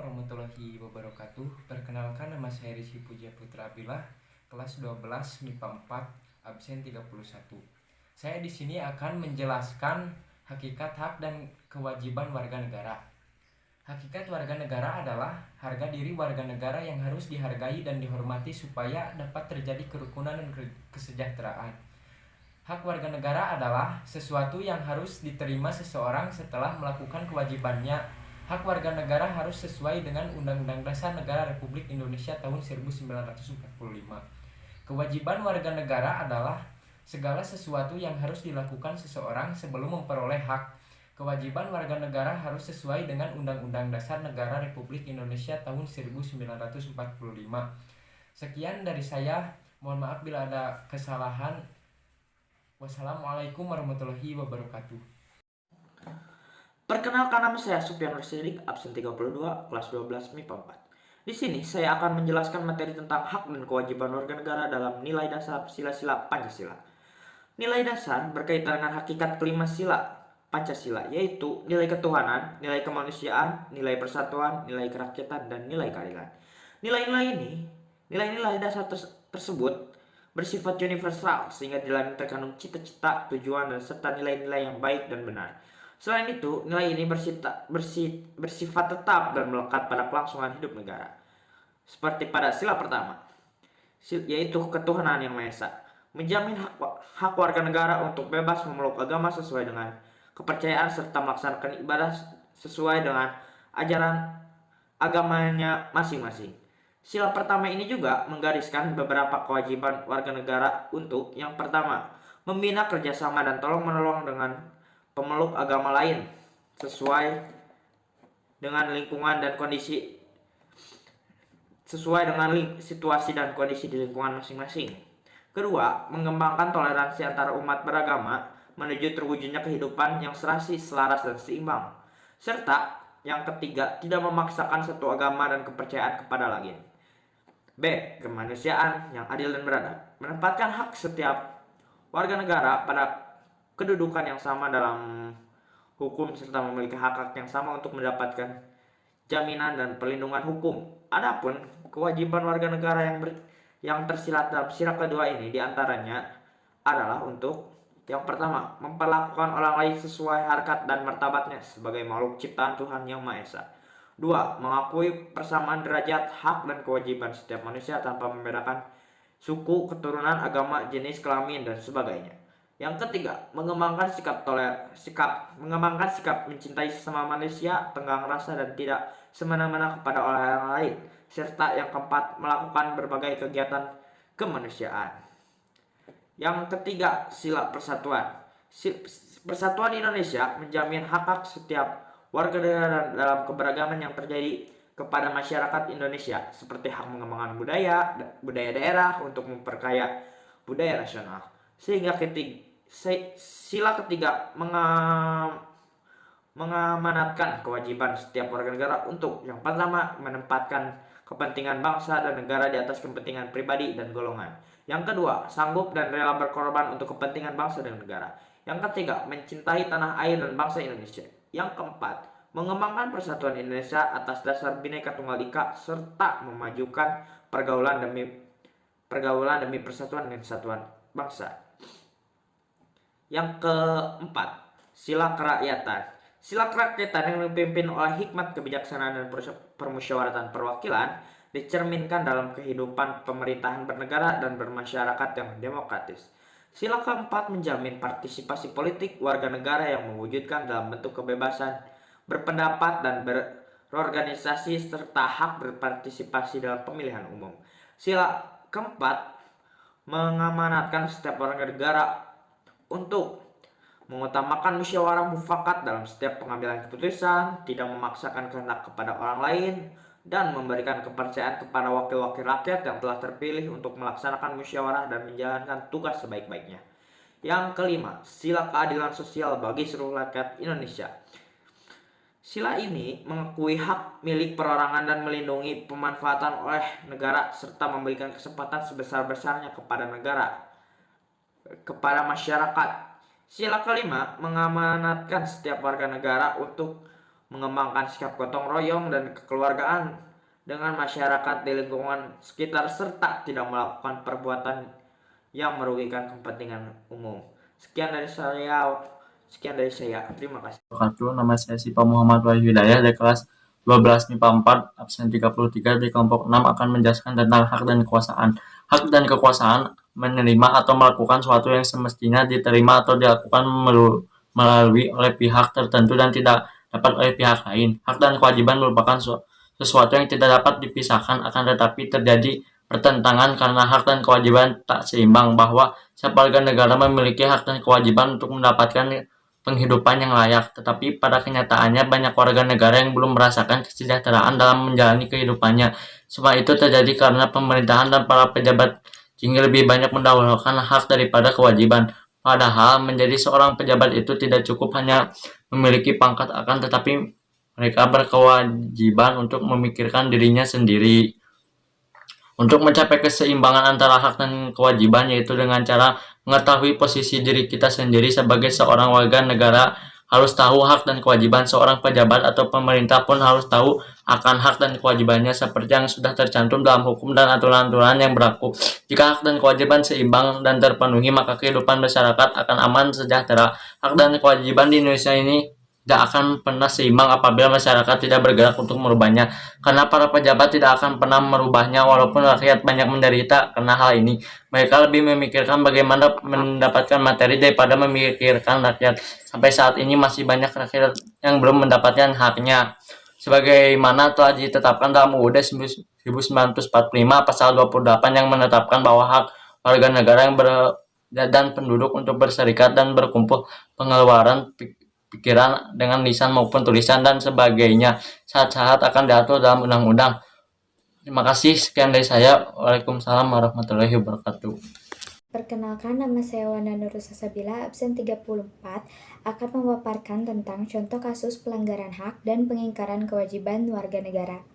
warahmatullahi wabarakatuh. Perkenalkan, nama saya Rizky Puja Putra Abilah, kelas 12 MIPA 4, absen 31. Saya di sini akan menjelaskan hakikat hak dan kewajiban warga negara. Hakikat warga negara adalah harga diri warga negara yang harus dihargai dan dihormati supaya dapat terjadi kerukunan dan kesejahteraan. Hak warga negara adalah sesuatu yang harus diterima seseorang setelah melakukan kewajibannya. Hak warga negara harus sesuai dengan Undang-Undang Dasar Negara Republik Indonesia tahun 1945. Kewajiban warga negara adalah segala sesuatu yang harus dilakukan seseorang sebelum memperoleh hak. Kewajiban warga negara harus sesuai dengan Undang-Undang Dasar Negara Republik Indonesia tahun 1945. Sekian dari saya. Mohon maaf bila ada kesalahan. Wassalamualaikum warahmatullahi wabarakatuh. Perkenalkan, nama saya Sufyan Rosidik, absen 32, kelas 12 MIPA 4. Di sini saya akan menjelaskan materi tentang hak dan kewajiban warga negara dalam nilai dasar sila-sila Pancasila. Nilai dasar berkaitan dengan hakikat kelima sila Pancasila, yaitu nilai ketuhanan, nilai kemanusiaan, nilai persatuan, nilai kerakyatan, dan nilai keadilan. Nilai-nilai dasar tersebut bersifat universal sehingga di dalamnya terkandung cita-cita, tujuan, dan serta nilai-nilai yang baik dan benar. Selain itu, nilai ini bersifat tetap dan melekat pada kelangsungan hidup negara. Seperti pada sila pertama, yaitu ketuhanan yang Maha Esa, menjamin hak warga negara untuk bebas memeluk agama sesuai dengan kepercayaan serta melaksanakan ibadah sesuai dengan ajaran agamanya masing-masing. Sila pertama ini juga menggariskan beberapa kewajiban warga negara untuk yang pertama, membina kerjasama dan tolong-menolong dengan pemeluk agama lain sesuai dengan lingkungan dan kondisi situasi dan kondisi di lingkungan masing-masing. Kedua, mengembangkan toleransi antara umat beragama menuju terwujudnya kehidupan yang serasi, selaras, dan seimbang. Serta yang ketiga, tidak memaksakan satu agama dan kepercayaan kepada lain. B. Kemanusiaan yang adil dan beradab, menempatkan hak setiap warga negara pada kedudukan yang sama dalam hukum serta memiliki hak-hak yang sama untuk mendapatkan jaminan dan perlindungan hukum. Adapun kewajiban warga negara yang tersirat dalam sila kedua ini diantaranya adalah untuk yang pertama, memperlakukan orang lain sesuai harkat dan martabatnya sebagai makhluk ciptaan Tuhan Yang Maha Esa. 2. Mengakui persamaan derajat, hak, dan kewajiban setiap manusia tanpa membedakan suku, keturunan, agama, jenis kelamin, dan sebagainya. Yang ketiga, mengembangkan sikap mencintai sesama manusia, tenggang rasa, dan tidak semena-mena kepada orang lain. Serta yang keempat, melakukan berbagai kegiatan kemanusiaan. Yang ketiga, sila persatuan. Persatuan Indonesia menjamin hak-hak setiap warga negara dalam keberagaman yang terjadi kepada masyarakat Indonesia, seperti hak mengembangkan budaya daerah untuk memperkaya budaya nasional. Sehingga sila ketiga mengamanatkan kewajiban setiap warga negara untuk yang pertama, menempatkan kepentingan bangsa dan negara di atas kepentingan pribadi dan golongan. Yang kedua, sanggup dan rela berkorban untuk kepentingan bangsa dan negara. Yang ketiga, mencintai tanah air dan bangsa Indonesia. Yang keempat, mengembangkan persatuan Indonesia atas dasar Bhinneka Tunggal Ika serta memajukan pergaulan demi persatuan dan kesatuan bangsa. Yang keempat, sila kerakyatan. Sila kerakyatan yang dipimpin oleh hikmat kebijaksanaan dan permusyawaratan perwakilan dicerminkan dalam kehidupan pemerintahan bernegara dan bermasyarakat yang demokratis. Sila keempat menjamin partisipasi politik warga negara yang mewujudkan dalam bentuk kebebasan berpendapat dan berorganisasi serta hak berpartisipasi dalam pemilihan umum. Sila keempat mengamanatkan setiap warga negara untuk mengutamakan musyawarah mufakat dalam setiap pengambilan keputusan, tidak memaksakan kehendak kepada orang lain, dan memberikan kepercayaan kepada wakil-wakil rakyat yang telah terpilih untuk melaksanakan musyawarah dan menjalankan tugas sebaik-baiknya. Yang kelima, sila keadilan sosial bagi seluruh rakyat Indonesia. Sila ini mengakui hak milik perorangan dan melindungi pemanfaatan oleh negara serta memberikan kesempatan sebesar-besarnya kepada masyarakat. Sila kelima mengamanatkan setiap warga negara untuk mengembangkan sikap gotong royong dan kekeluargaan dengan masyarakat di lingkungan sekitar, serta tidak melakukan perbuatan yang merugikan kepentingan umum. Sekian dari saya. Terima kasih. Nama saya Sipa Muhammad Wahyu Hidayah dari kelas 12 MIPA 4 absen 33 di kelompok 6 akan menjelaskan tentang hak dan kekuasaan. Hak dan kekuasaan menerima atau melakukan sesuatu yang semestinya diterima atau dilakukan melalui oleh pihak tertentu dan tidak dapat oleh pihak lain. Hak dan kewajiban merupakan sesuatu yang tidak dapat dipisahkan, akan tetapi terjadi pertentangan karena hak dan kewajiban tak seimbang, bahwa setiap warga negara memiliki hak dan kewajiban untuk mendapatkan penghidupan yang layak, tetapi pada kenyataannya banyak warga negara yang belum merasakan kesejahteraan dalam menjalani kehidupannya. Semua itu terjadi karena pemerintahan dan para pejabat tinggi lebih banyak mendahulukan hak daripada kewajiban. Padahal menjadi seorang pejabat itu tidak cukup hanya memiliki pangkat, akan tetapi mereka berkewajiban untuk memikirkan dirinya sendiri. Untuk mencapai keseimbangan antara hak dan kewajiban, yaitu dengan cara mengetahui posisi diri kita sendiri sebagai seorang warga negara, harus tahu hak dan kewajiban. Seorang pejabat atau pemerintah pun harus tahu akan hak dan kewajibannya seperti yang sudah tercantum dalam hukum dan aturan-aturan yang berlaku. Jika hak dan kewajiban seimbang dan terpenuhi, maka kehidupan masyarakat akan aman sejahtera. Hak dan kewajiban di Indonesia ini tidak akan pernah seimbang apabila masyarakat tidak bergerak untuk merubahnya, karena para pejabat tidak akan pernah merubahnya walaupun rakyat banyak menderita karena hal ini. Mereka lebih memikirkan bagaimana mendapatkan materi daripada memikirkan rakyat. Sampai saat ini masih banyak rakyat yang belum mendapatkan haknya, sebagaimana telah ditetapkan dalam UUD 1945 pasal 28 yang menetapkan bahwa hak warga negara yang dan penduduk untuk berserikat dan berkumpul, pengeluaran pikiran dengan lisan maupun tulisan dan sebagainya, syarat-syarat akan diatur dalam undang-undang. Terima kasih, sekian dari saya. Waalaikumsalam warahmatullahi wabarakatuh. Perkenalkan, nama saya Wanda Nurul Sasabila, absen 34, akan memaparkan tentang contoh kasus pelanggaran hak dan pengingkaran kewajiban warga negara.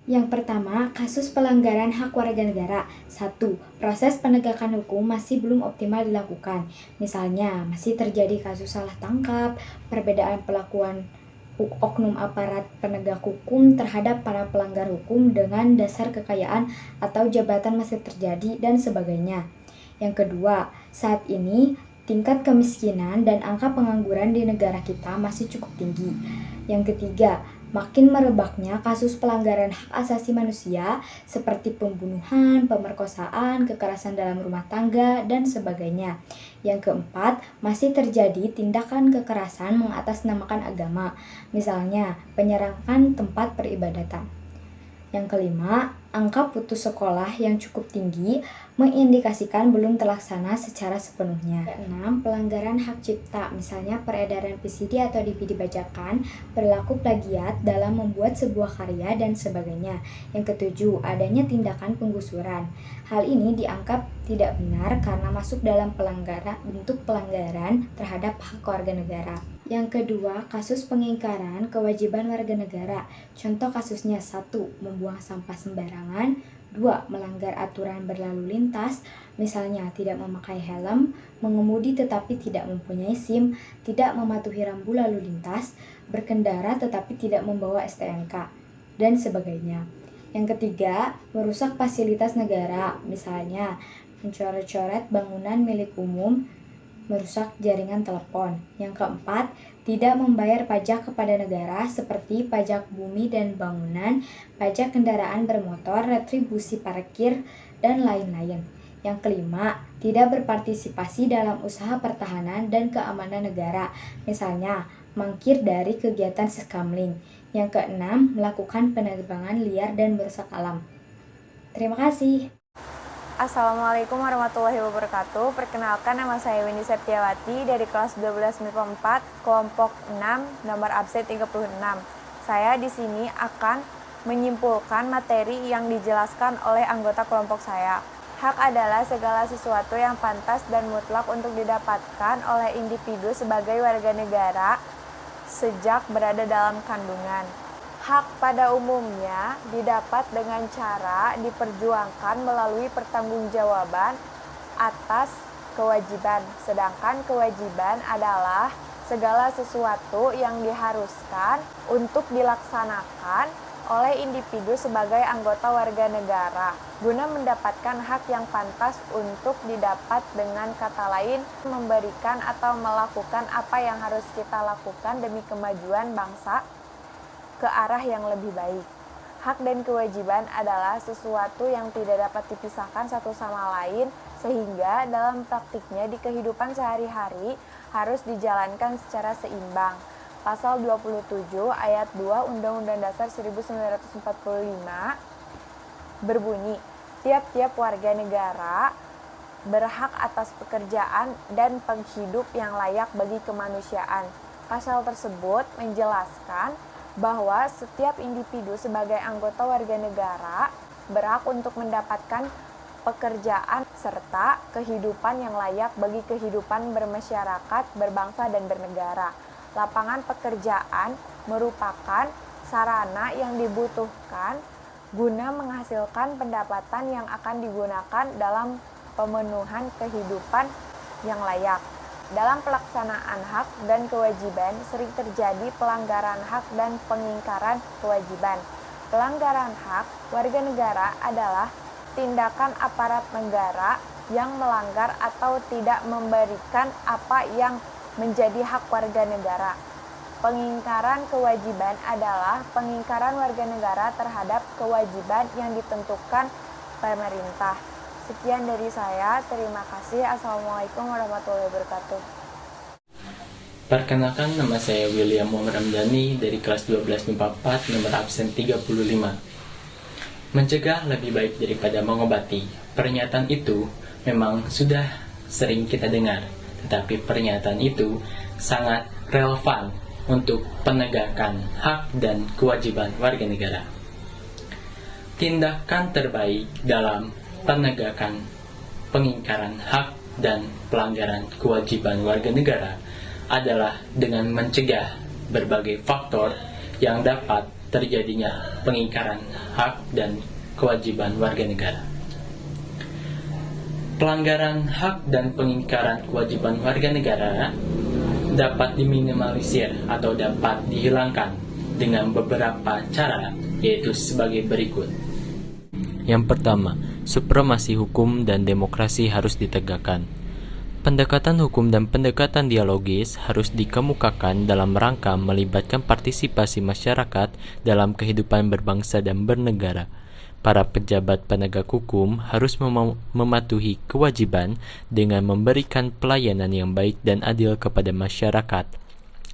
Yang pertama, kasus pelanggaran hak warga negara. 1. Proses penegakan hukum masih belum optimal dilakukan. Misalnya, masih terjadi kasus salah tangkap, perbedaan perlakuan oknum aparat penegak hukum terhadap para pelanggar hukum dengan dasar kekayaan atau jabatan masih terjadi, dan sebagainya. Yang kedua, saat ini tingkat kemiskinan dan angka pengangguran di negara kita masih cukup tinggi. Yang ketiga, makin merebaknya kasus pelanggaran hak asasi manusia seperti pembunuhan, pemerkosaan, kekerasan dalam rumah tangga, dan sebagainya. Yang keempat, masih terjadi tindakan kekerasan mengatasnamakan agama, misalnya penyerangan tempat peribadatan. Yang kelima, angka putus sekolah yang cukup tinggi mengindikasikan belum terlaksana secara sepenuhnya. Keenam, pelanggaran hak cipta, misalnya peredaran VCD atau DVD bajakan, perilaku plagiat dalam membuat sebuah karya, dan sebagainya. Yang ketujuh, adanya tindakan penggusuran. Hal ini dianggap tidak benar karena masuk dalam bentuk pelanggaran terhadap hak warga negara. Yang kedua, kasus pengingkaran kewajiban warga negara. Contoh kasusnya: 1. Membuang sampah sembarangan. 2. Melanggar aturan berlalu lintas, misalnya tidak memakai helm, mengemudi tetapi tidak mempunyai SIM, tidak mematuhi rambu lalu lintas, berkendara tetapi tidak membawa STNK, dan sebagainya. Yang ketiga, merusak fasilitas negara, misalnya mencoret-coret bangunan milik umum, merusak jaringan telepon. Yang keempat, tidak membayar pajak kepada negara seperti pajak bumi dan bangunan, pajak kendaraan bermotor, retribusi parkir, dan lain-lain. Yang kelima, tidak berpartisipasi dalam usaha pertahanan dan keamanan negara, misalnya mangkir dari kegiatan skamling. Yang keenam, melakukan penerbangan liar dan merusak alam. Terima kasih. Assalamualaikum warahmatullahi wabarakatuh. Perkenalkan, nama saya Windy Septiawati dari kelas 12 MIPA 4, kelompok 6, nomor absen 36. Saya di sini akan menyimpulkan materi yang dijelaskan oleh anggota kelompok saya. Hak adalah segala sesuatu yang pantas dan mutlak untuk didapatkan oleh individu sebagai warga negara sejak berada dalam kandungan. Hak pada umumnya didapat dengan cara diperjuangkan melalui pertanggungjawaban atas kewajiban, sedangkan kewajiban adalah segala sesuatu yang diharuskan untuk dilaksanakan oleh individu sebagai anggota warga negara, guna mendapatkan hak yang pantas untuk didapat, dengan kata lain, memberikan atau melakukan apa yang harus kita lakukan demi kemajuan bangsa ke arah yang lebih baik. Hak dan kewajiban adalah sesuatu yang tidak dapat dipisahkan satu sama lain, sehingga dalam praktiknya di kehidupan sehari-hari harus dijalankan secara seimbang. Pasal 27 ayat 2 Undang-Undang Dasar 1945 berbunyi, tiap-tiap warga negara berhak atas pekerjaan dan penghidup yang layak bagi kemanusiaan. Pasal tersebut menjelaskan bahwa setiap individu sebagai anggota warga negara berhak untuk mendapatkan pekerjaan serta kehidupan yang layak bagi kehidupan bermasyarakat, berbangsa, dan bernegara. Lapangan pekerjaan merupakan sarana yang dibutuhkan guna menghasilkan pendapatan yang akan digunakan dalam pemenuhan kehidupan yang layak. Dalam pelaksanaan hak dan kewajiban sering terjadi pelanggaran hak dan pengingkaran kewajiban. Pelanggaran hak warga negara adalah tindakan aparat negara yang melanggar atau tidak memberikan apa yang menjadi hak warga negara. Pengingkaran kewajiban adalah pengingkaran warga negara terhadap kewajiban yang ditentukan pemerintah. Sekian dari saya, terima kasih. Assalamualaikum warahmatullahi wabarakatuh. Perkenalkan, nama saya William Muhammad Ramdhani dari kelas 12 MIPA 4 nomor absen 35. Mencegah lebih baik daripada mengobati. Pernyataan itu memang sudah sering kita dengar, tetapi pernyataan itu sangat relevan untuk penegakan hak dan kewajiban warga negara. Tindakan terbaik dalam penegakan pengingkaran hak dan pelanggaran kewajiban warga negara adalah dengan mencegah berbagai faktor yang dapat terjadinya pengingkaran hak dan kewajiban warga negara. Pelanggaran hak dan pengingkaran kewajiban warga negara dapat diminimalisir atau dapat dihilangkan dengan beberapa cara, yaitu sebagai berikut. Yang pertama, supremasi hukum dan demokrasi harus ditegakkan. Pendekatan hukum dan pendekatan dialogis harus dikemukakan dalam rangka melibatkan partisipasi masyarakat dalam kehidupan berbangsa dan bernegara. Para pejabat penegak hukum harus mematuhi kewajiban dengan memberikan pelayanan yang baik dan adil kepada masyarakat,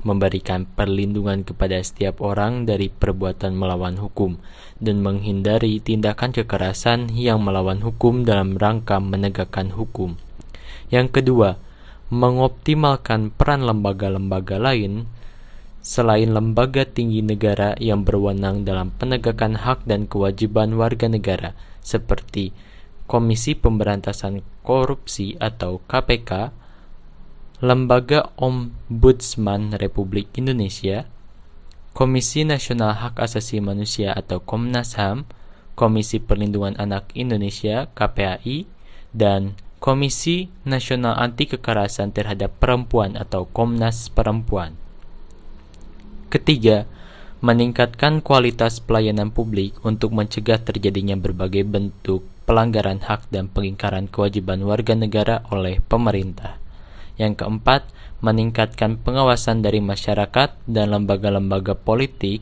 memberikan perlindungan kepada setiap orang dari perbuatan melawan hukum, dan menghindari tindakan kekerasan yang melawan hukum dalam rangka menegakkan hukum. Yang kedua, mengoptimalkan peran lembaga-lembaga lain selain lembaga tinggi negara yang berwenang dalam penegakan hak dan kewajiban warga negara, seperti Komisi Pemberantasan Korupsi atau KPK, Lembaga Ombudsman Republik Indonesia, Komisi Nasional Hak Asasi Manusia atau Komnas HAM, Komisi Perlindungan Anak Indonesia KPAI, dan Komisi Nasional Anti Kekerasan Terhadap Perempuan atau Komnas Perempuan. Ketiga, meningkatkan kualitas pelayanan publik untuk mencegah terjadinya berbagai bentuk pelanggaran hak dan pengingkaran kewajiban warga negara oleh pemerintah. Yang keempat, meningkatkan pengawasan dari masyarakat dan lembaga-lembaga politik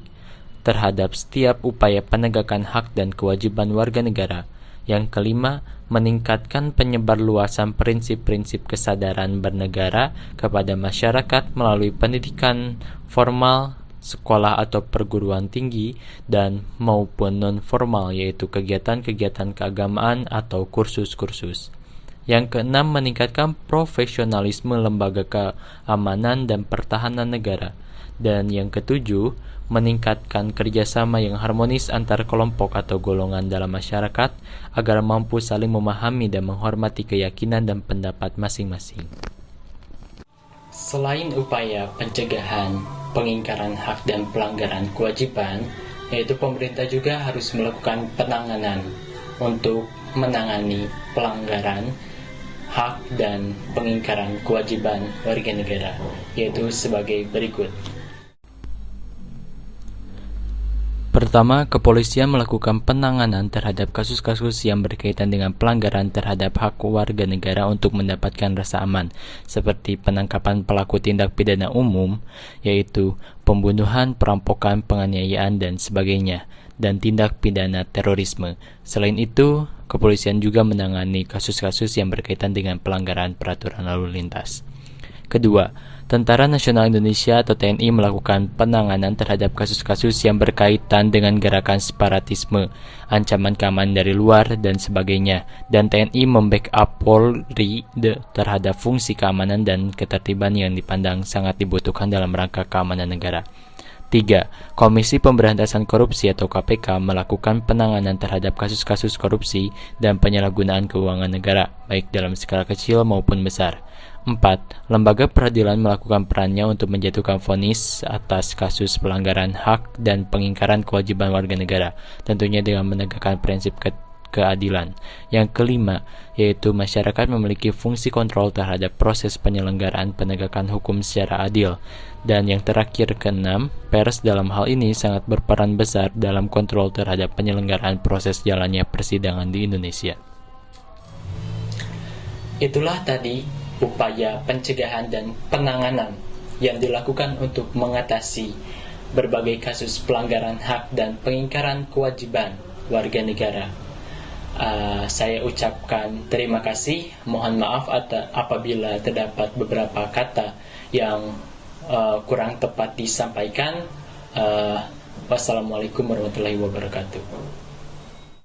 terhadap setiap upaya penegakan hak dan kewajiban warga negara. Yang kelima, meningkatkan penyebarluasan prinsip-prinsip kesadaran bernegara kepada masyarakat melalui pendidikan formal, sekolah atau perguruan tinggi, dan maupun non-formal, yaitu kegiatan-kegiatan keagamaan atau kursus-kursus. Yang keenam, meningkatkan profesionalisme lembaga keamanan dan pertahanan negara. Dan yang ketujuh, meningkatkan kerjasama yang harmonis antar kelompok atau golongan dalam masyarakat agar mampu saling memahami dan menghormati keyakinan dan pendapat masing-masing. Selain upaya pencegahan, pengingkaran hak dan pelanggaran kewajiban, yaitu pemerintah juga harus melakukan penanganan untuk menangani pelanggaran hak dan pengingkaran kewajiban warga negara, yaitu sebagai berikut. Pertama, kepolisian melakukan penanganan terhadap kasus-kasus yang berkaitan dengan pelanggaran terhadap hak warga negara untuk mendapatkan rasa aman, seperti penangkapan pelaku tindak pidana umum, yaitu pembunuhan, perampokan, penganiayaan, dan sebagainya, dan tindak pidana terorisme. Selain itu, kepolisian juga menangani kasus-kasus yang berkaitan dengan pelanggaran peraturan lalu lintas. Kedua, Tentara Nasional Indonesia atau TNI melakukan penanganan terhadap kasus-kasus yang berkaitan dengan gerakan separatisme, ancaman keamanan dari luar, dan sebagainya, dan TNI membackup Polri terhadap fungsi keamanan dan ketertiban yang dipandang sangat dibutuhkan dalam rangka keamanan negara. 3. Komisi Pemberantasan Korupsi atau KPK melakukan penanganan terhadap kasus-kasus korupsi dan penyalahgunaan keuangan negara, baik dalam skala kecil maupun besar. 4. Lembaga peradilan melakukan perannya untuk menjatuhkan vonis atas kasus pelanggaran hak dan pengingkaran kewajiban warga negara, tentunya dengan menegakkan prinsip keadilan. Yang kelima, yaitu masyarakat memiliki fungsi kontrol terhadap proses penyelenggaraan penegakan hukum secara adil. Dan yang terakhir, keenam, pers dalam hal ini sangat berperan besar dalam kontrol terhadap penyelenggaraan proses jalannya persidangan di Indonesia. Itulah tadi upaya pencegahan dan penanganan yang dilakukan untuk mengatasi berbagai kasus pelanggaran hak dan pengingkaran kewajiban warga negara. Saya ucapkan terima kasih, mohon maaf apabila terdapat beberapa kata yang kurang tepat disampaikan. Wassalamualaikum warahmatullahi wabarakatuh.